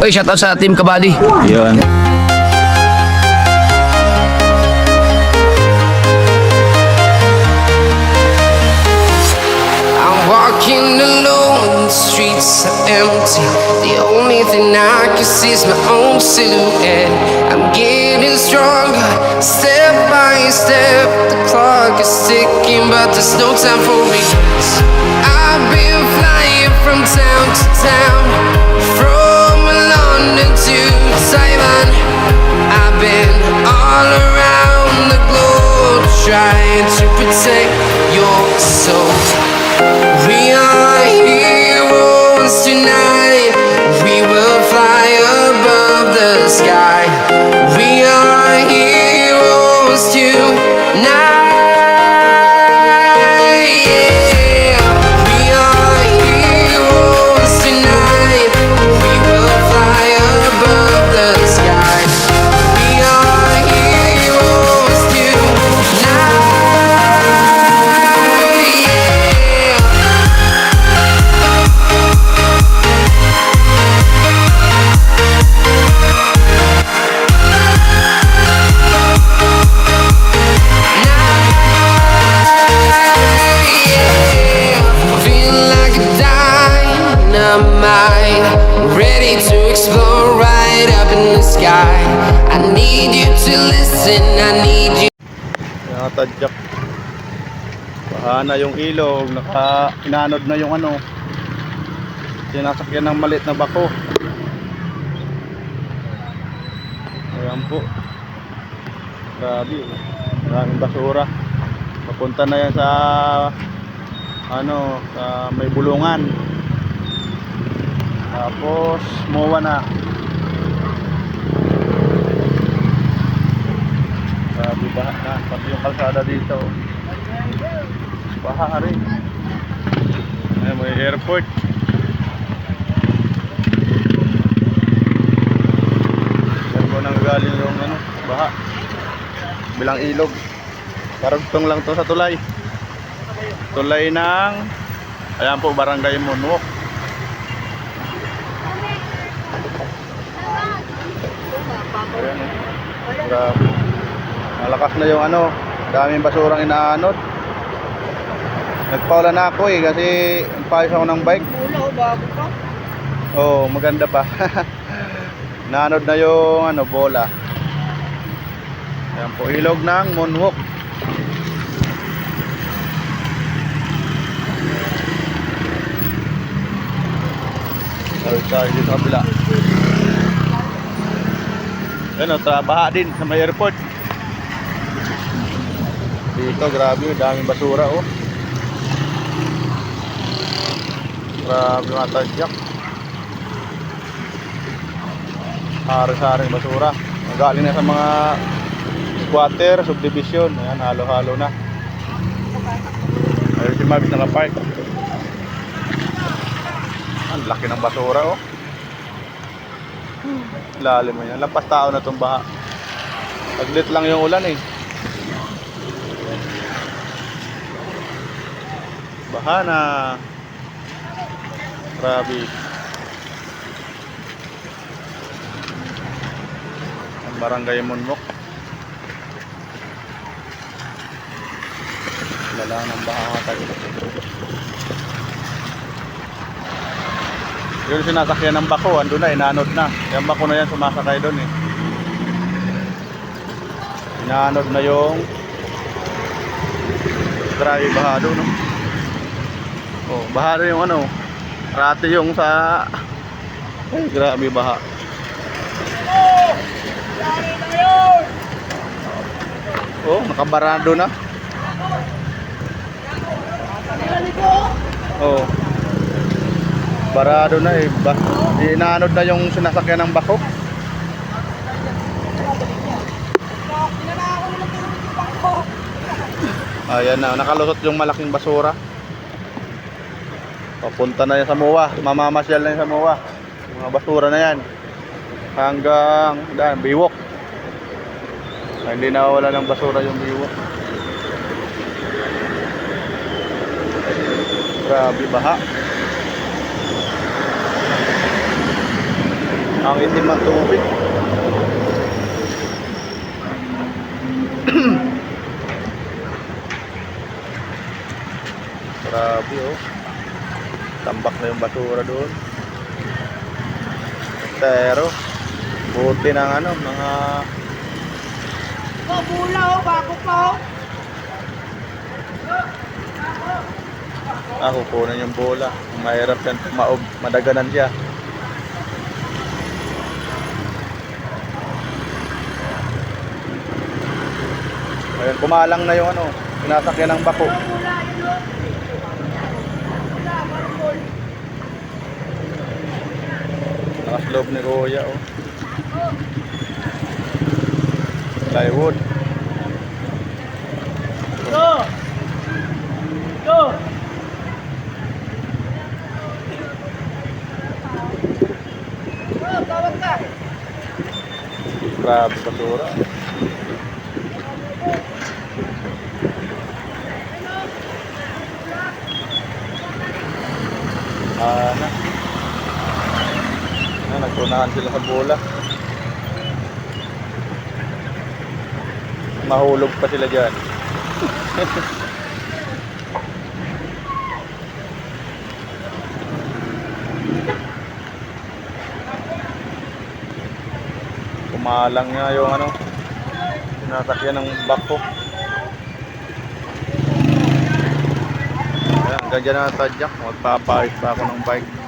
Oy, shoutout sa Team Kabady. Yun. I'm walking alone, the streets are empty. The only thing I can see is my own silhouette. I'm getting stronger, step by step. The clock is ticking, but there's no time for regrets. I've been flying from town to town, from London to Taiwan. I've been all around the globe, trying to protect your soul. We are heroes tonight. We will fly above the sky. We are heroes tonight. Yeah. We are heroes tonight. We will fly above the sky. We are heroes tonight. Yeah. Feel like a dynamite, ready to explode right up in the sky. I need you to listen, I need you. Nakatadyak. Baha na yung ilog. Inanod na yung ano. Sinasakyan ng maliit na bako. Ayan po. Grabe. Maraming basura. Papunta na yan sa ano, sa may bulungan. Tapos muwa na. Grabe, baha na. Pati yung kalsada dito. Baha rin. Ayan, may airport. Yan po nang galing yung ano, baha. Bilang ilog. Karugtong lang to sa tulay. Tulay ng, ayan po, Barangay Monwok. Ayan, grabe. Malakas na yung ano, daming basurang inaanod. Nagpaulan na ako kasi nagpayos ako ng bike. Oh, maganda pa. Naanod na yung ano, bola. Ayan po, ilog ng Monwok. Sorry, dito sa kabila. Ayan o, baha din sa may airport. Dito, grabe, daming basura oh. Grabe mga tadyak. Hari-haring basura. Magaling na sa mga squatter, subdivision. Ayan, halo-halo na. Ayun si Mabis naka-park. Ang laki ng basura oh. Lalim mo yan. Lampas tao na itong baha. Saglit lang yung ulan eh. Baha na. Grabe. Ang Barangay Monwok. Lala ng baha nga tayo. Yung sinasakyan ng bako, andun na, inanod na. Yung bako na yan, sumasakay doon eh. Inanod na yung grabe baha doon, no? Oh, baha na yung ano, rati yung sa... Ay, grabe baha. Oh, nakabarado na. Oh. Barado na eh. Inaanod na yung sinasakyan ng bako. Ayan na, nakalusot yung malaking basura. Papunta na yan sa MOA. Mamamasyal na yan sa MOA. Mga basura na yan. Hanggang Biwok. Hindi nawawala ng basura yung Biwok. Grabe baha. Ang itim ng tubig. Grabe oh. Tambak na yung basura doon. Pero buti ng ano, mga Bula oh, bago pa oh. kukunin yung bola. Mahirap yan maob, madaganan siya. Ayun, kumalang na yung ano, sinasakyan ng bako. Bula yun oh. Bula, marmol. Nakaslob ni Kuya oh. Plywood. Go! Go! Go, tawag ka! Grabe basura. Nagtunahan sila sa bola. Mahulog pa sila dyan. Kumalang nga yung ano, sinasakyan ng bako. Ayan, ganyan na natadyak. Magpapayos pa ako ng bike.